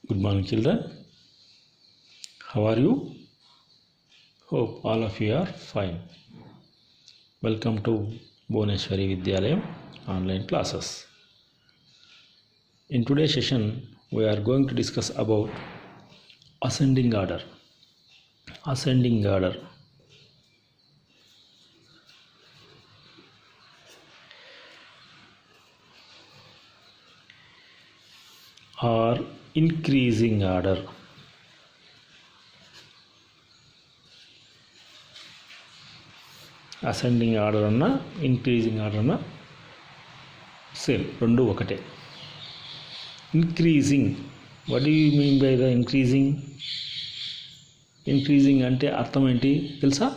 Good morning, children. How are you? Hope all of you are fine. Welcome to Bhuvaneshwari Vidyalayam online classes. In today's session, we are going to discuss about ascending order. Ascending order. Or increasing order. Ascending order అన్న increasing order అన్న same రెండు ఒకటే. Increasing, what do you mean by the increasing? Increasing అంటే అర్థం ఏంటి తెలుసా?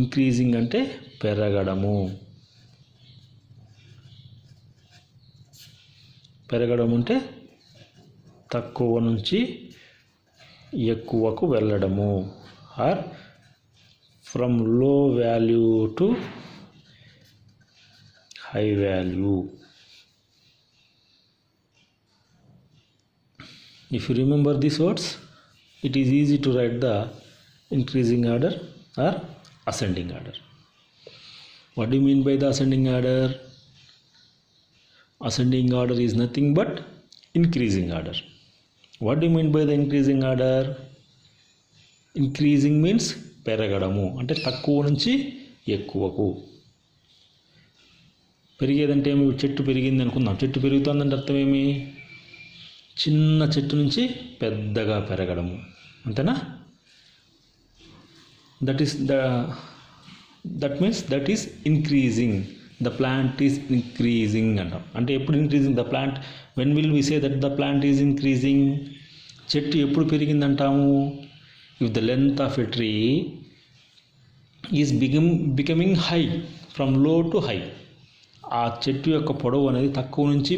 Increasing అంటే పెరగడము. పెరగడం అంటే తక్కువ నుంచి ఎక్కువకు వెళ్ళడము, ఆర్ ఫ్రమ్ లో value to high value. If you remember these words, it is easy to write the increasing order or ascending order. What do you mean by the ascending order? Ascending order is nothing but increasing order. What do you mean by the increasing order? Increasing means పెరగడము అంటే తక్కువ నుంచి ఎక్కువకు. పెరిగేదంటే ఏమి? చెట్టు పెరిగింది అనుకుందాం. చెట్టు పెరుగుతుందంటే అర్థం ఏమి? చిన్న చెట్టు నుంచి పెద్దగా పెరగడము, అంతేనా? That means that is increasing. The plant is increasing అంటాం. అంటే ఎప్పుడు increasing the plant? When will we say that the plant is increasing? చెట్టు ఎప్పుడు పెరిగింది అంటాము? If the length of a tree is becoming high, from low to high. ఆ చెట్టు యొక్క పొడవు అనేది తక్కువ నుంచి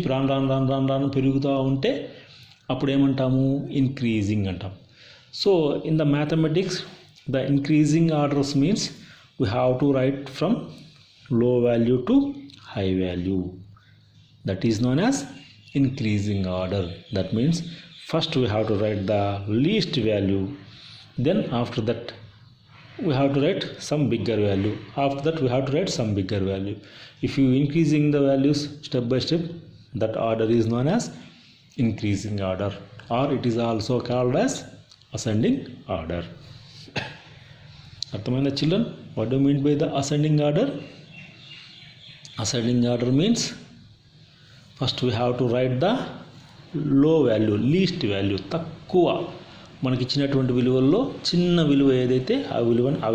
రాను పెరుగుతూ ఉంటే అప్పుడు ఏమంటాము? ఇంక్రీజింగ్ అంటాం. So in the mathematics the increasing orders means we have to write from low value to high value. That is known as increasing order. That means first we have to write the least value, then after that we have to write some bigger value, after that we have to write some bigger value. If you increasing the values step by step, that order is known as increasing order, or it is also called as ascending order. Arthamaina children? What do you mean by the ascending order? Ascending order means first we have to write the low value, least value, తక్కువ మనకి ఇచ్చినటువంటి విలువల్లో చిన్న విలువ ఏదైతే ఆ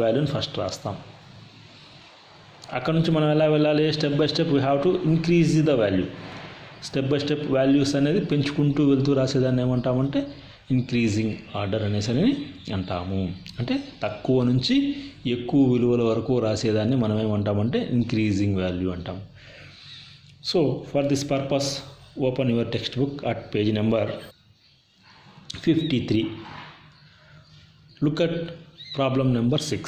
వాల్యూని first రాస్తాం. అక్కడ నుంచి మనం ఎలా వెళ్ళాలి? Step by step we have to increase the value. Step by step values అనేది పెంచుకుంటూ వెళ్తూ రాసేదాన్ని ఏమంటామంటే ఇంక్రీజింగ్ ఆర్డర్ అనేసి అంటాము. అంటే తక్కువ నుంచి ఎక్కువ విలువల వరకు రాసేదాన్ని మనం ఏమంటామంటే ఇంక్రీజింగ్ వాల్యూ అంటాం. So for this purpose open your text book at page number 53. Look at problem number 6.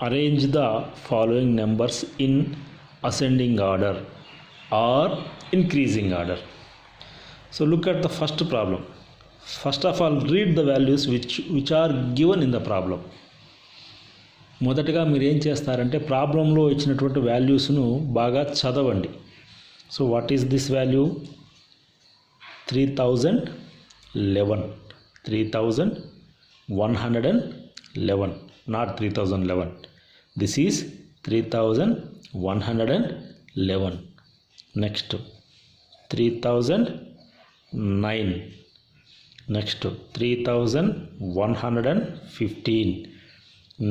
Arrange the following numbers in ascending order or increasing order. So look at the first problem. First of all, read the values which are given in the problem. మొదటగా మీరు ఏం చేస్తారంటే ప్రాబ్లంలో ఇచ్చినటువంటి వాల్యూస్ను బాగా చదవండి. So what is this value? 3011, 3111, not 3011. This is 3111. Next 3009. Next 3115.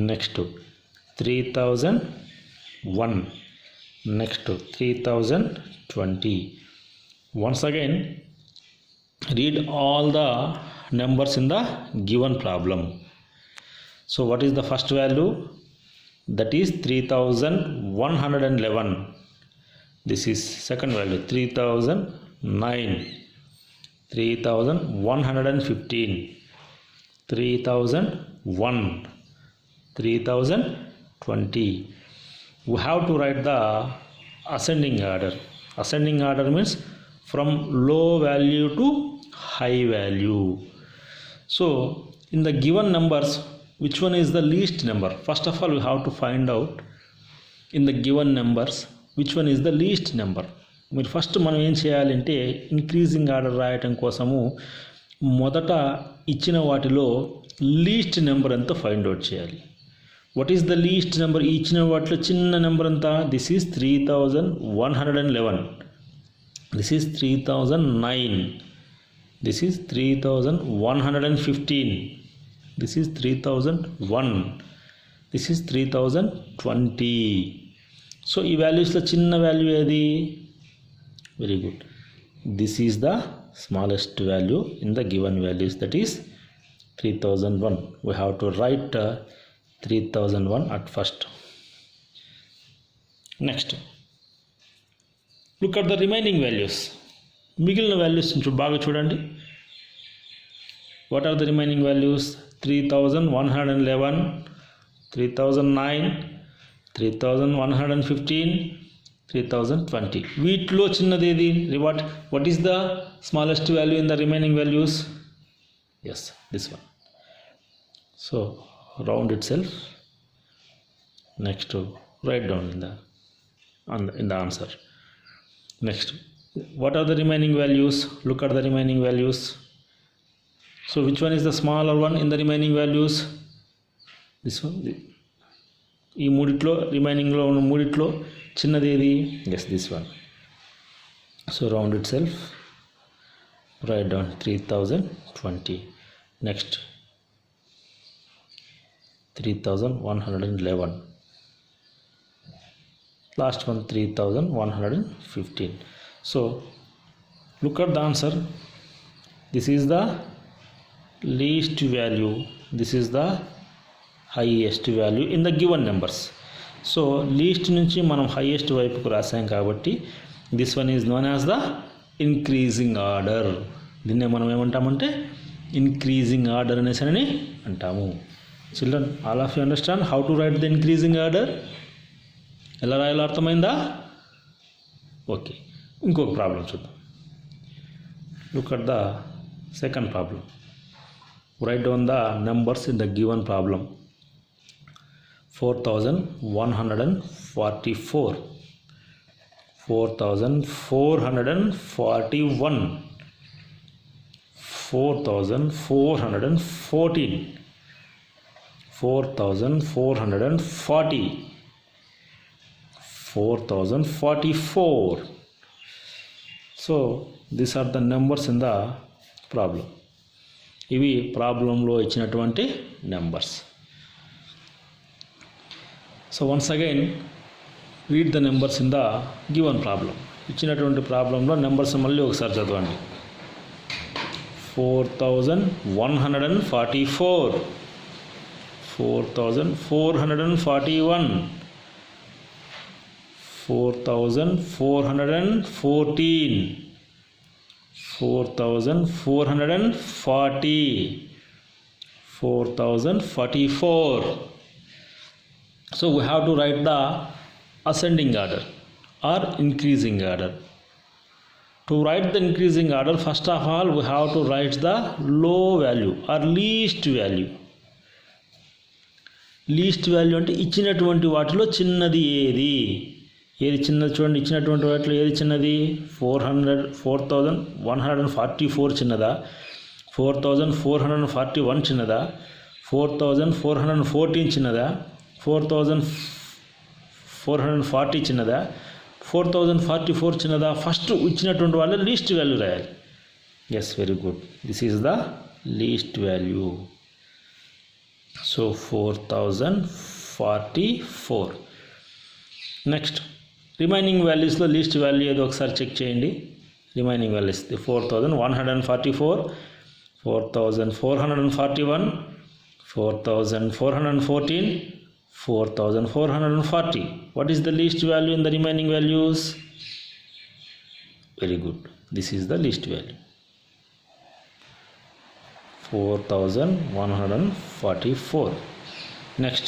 Next 3001. Next 3020. Once again read all the numbers in the given problem. So what is the first value? That is 3111. This is second value 3009, 3115, 3001, 3020. We have to write the ascending order. Ascending order means from low value to high value. So in the given numbers, which one is the least number? First of all, we have to find out in the given numbers which one is the least number. మీరు first మనం ఏం చేయాలంటే increasing order రాయటం కోసము మొదట ఇచ్చిన వాటిలో least number ఎంత ఫైండ్ అవుట్ చేయాలి. What is the least number? ఇచ్చిన వాటిలో చిన్న నెంబర్ ఎంత? This is 3111. This is 3009. This is 3115. This is 3001. This is 3020. So ఈ వాల్యూస్లో చిన్న వాల్యూ ఏది? Very good. This is the smallest value in the given values, that is 3001. We have to write 3001 at first. Next, look at the remaining values. మిగిలిన values బాగా చూడండి. What are the remaining values? 3111, 3009, 3115, 3020. వీటిలో చిన్నది ఏది? What is the smallest value in the remaining values? Yes, this one. So round itself. Next, write down in the answer. Next, what are the remaining values? Look at the remaining values. So which one is the smaller one in the remaining values? This one. ఈ మూడిట్లో రిమైనింగ్లో ఉన్న మూడిట్లో చిన్నది ఏది? Yes, this one. So round itself, right down 3020. Next 3111. Last one 3115. So look at the answer. This is the least value, this is the highest value in the given numbers. So least నుంచి మనం highest వైపుకు రాసాం కాబట్టి this one is known as the increasing order. దీన్నే మనం ఏమంటామంటే increasing order అనేసి అంటాము. Children, all of you understand how to write the increasing order? ఎలా రాయాలో అర్థమైందా? ఓకే, ఇంకొక ప్రాబ్లం చూద్దాం. Look at the second problem. Right down the numbers in the given problem. 4144, 4441, 4414, 4440, 4044. So these are the numbers in the problem. ఇవి ప్రాబ్లంలో ఇచ్చినటువంటి numbers. So once again read the numbers in the given problem. ఇచ్చినటువంటి ప్రాబ్లంలో numbers మళ్ళీ ఒకసారి చదవండి. 4144, 4441, 4414, 4440, 4044. So we have to write the ascending order or increasing order. To write the increasing order, first of all we have to write the low value or least value. Least value అంటే ఇచ్చినటువంటి వాటిలో చిన్నది ఏది? ఏది చిన్నది చూడండి. ఇచ్చినటువంటి వాటిలో ఏది చిన్నది? 4144 చిన్నదా? 4441 చిన్నదా? 4414 చిన్నదా? 4440 చిన్నదా? 4044 చిన్నదా? ఫస్ట్ ఇచ్చినటువంటి వాళ్ళ లీస్ట్ వాల్యూ రాయాలి. Yes, very good. This is the least value. So 4044. Next remaining వాల్యూస్లో లీస్ట్ వాల్యూ ఏదో ఒకసారి చెక్ చేయండి. Remaining values 4144, 4441, 4414, 4440. What is the least value in the remaining values? Very good. This is the least value. 4144. Next,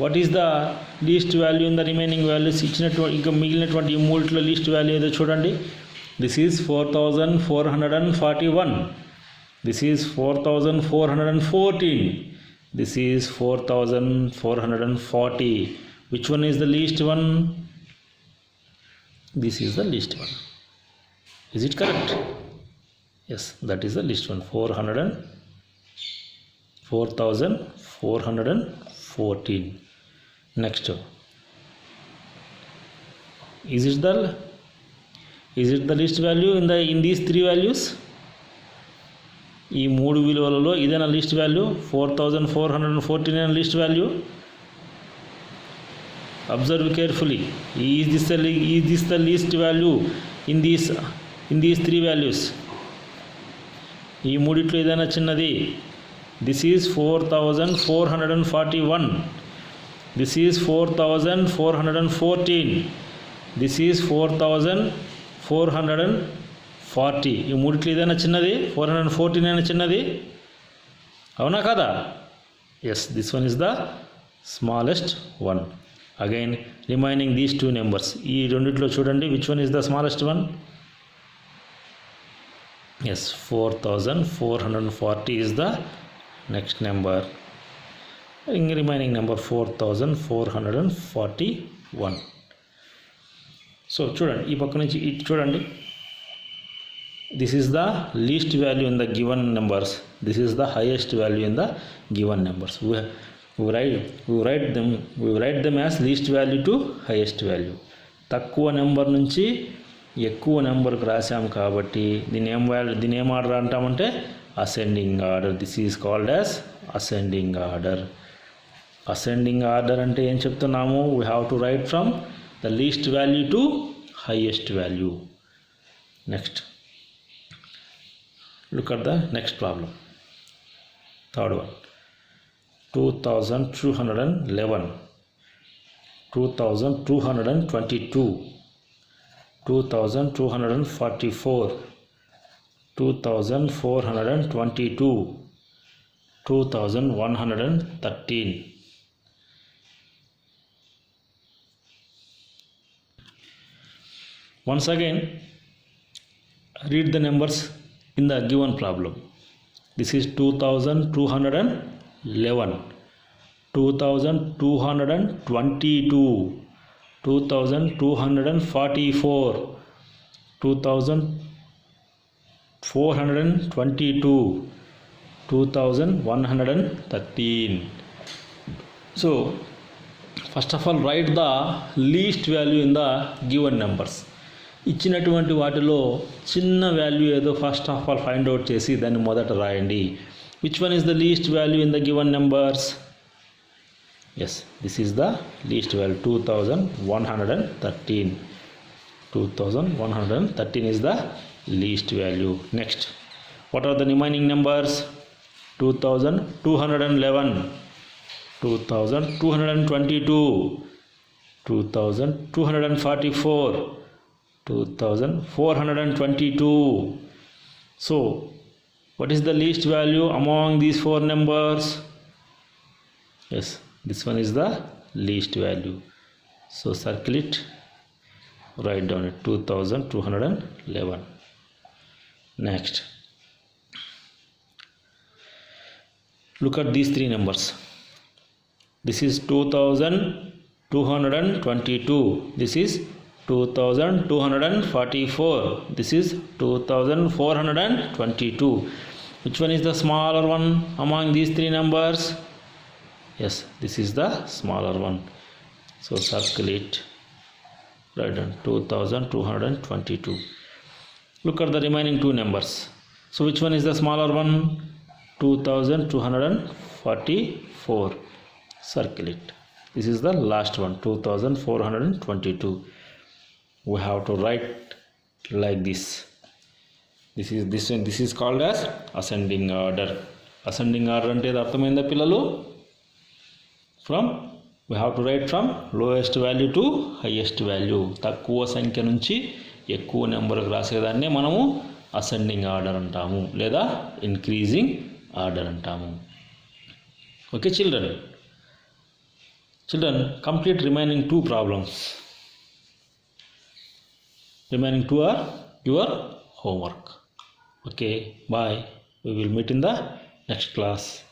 what is the least value in the remaining values? ఇచ్చినటువంటి ఇంకా మిగిలినటువంటి ఈ మూడిట్లో least value ఏదో చూడండి. This is 4441. This is 4414. This is 4440. Which one is the least one? This is the least one. Is it correct? Yes, that is the least one. 4414. Next, is it the least value in these three values? ఈ మూడు విలువలలో ఇదేనా least value? 4414 అయిన least value? Observe carefully. Is this the least value in these three values? ఈ మూడిట్లో ఏదైనా చిన్నది? This is 4441. This is 4414. This is 4440. ఈ మూడిట్లో ఏదైనా చిన్నది? 414 అయినా చిన్నది? అవునా కదా? Yes, this one is the smallest one. Again remaining these two numbers. ఈ రెండిట్లో చూడండి, which one is the smallest one? Yes, 4440 is the next number. Remaining number 4441. So చూడండి, ఈ పక్క నుంచి ఇది చూడండి. This is the least value in the given numbers. This is the highest value in the given numbers. We write them as least value to highest value. తక్కువ number నుంచి ఎక్కువ నెంబర్కి రాసాం కాబట్టి దీని ఏం ఆర్డర్ అంటామంటే ascending order. This is called as ascending order. Ascending order అంటే ఏం చెప్తున్నాము? We have to write from the least value to highest value. Next, look at the next problem. Third one, 2211, 2222, 2244, 2422, 2113. Once again, read the numbers in the given problem. This is 2211, 2222, 2244, 2422, 2113. So first of all, write the least value in the given numbers. ఇచ్చినటువంటి వాటిలో చిన్న value ఏదో first of all find out చేసి దాన్ని మొదట రాయండి. Which one is the least value in the given numbers? Yes, this is the least value, 2113. 2113 is the least value. Next, what are the remaining numbers? 2211, 2222, 2244, 2422. So what is the least value among these four numbers? Yes, this one is the least value. So circle it, write down it, 2211. Next, look at these three numbers. This is 2222. This is 2244. This is 2422. Which one is the smaller one among these three numbers? Yes, this is the smaller one. So circle it, write down 2222. Look at the remaining two numbers. So which one is the smaller one? 2244. Circle it. This is the last one, 2422. We have to write like this. This is called as ascending order. Ascending order ante arthamainda pillalu? We have to write from lowest value to highest value. తక్కువ సంఖ్య నుంచి ఎక్కువ నెంబర్కి రాసేదాన్నే మనము ascending order అంటాము, లేదా increasing order అంటాము. Okay children, complete remaining two problems. Remaining two are your homework. Okay, bye. We will meet in the next class.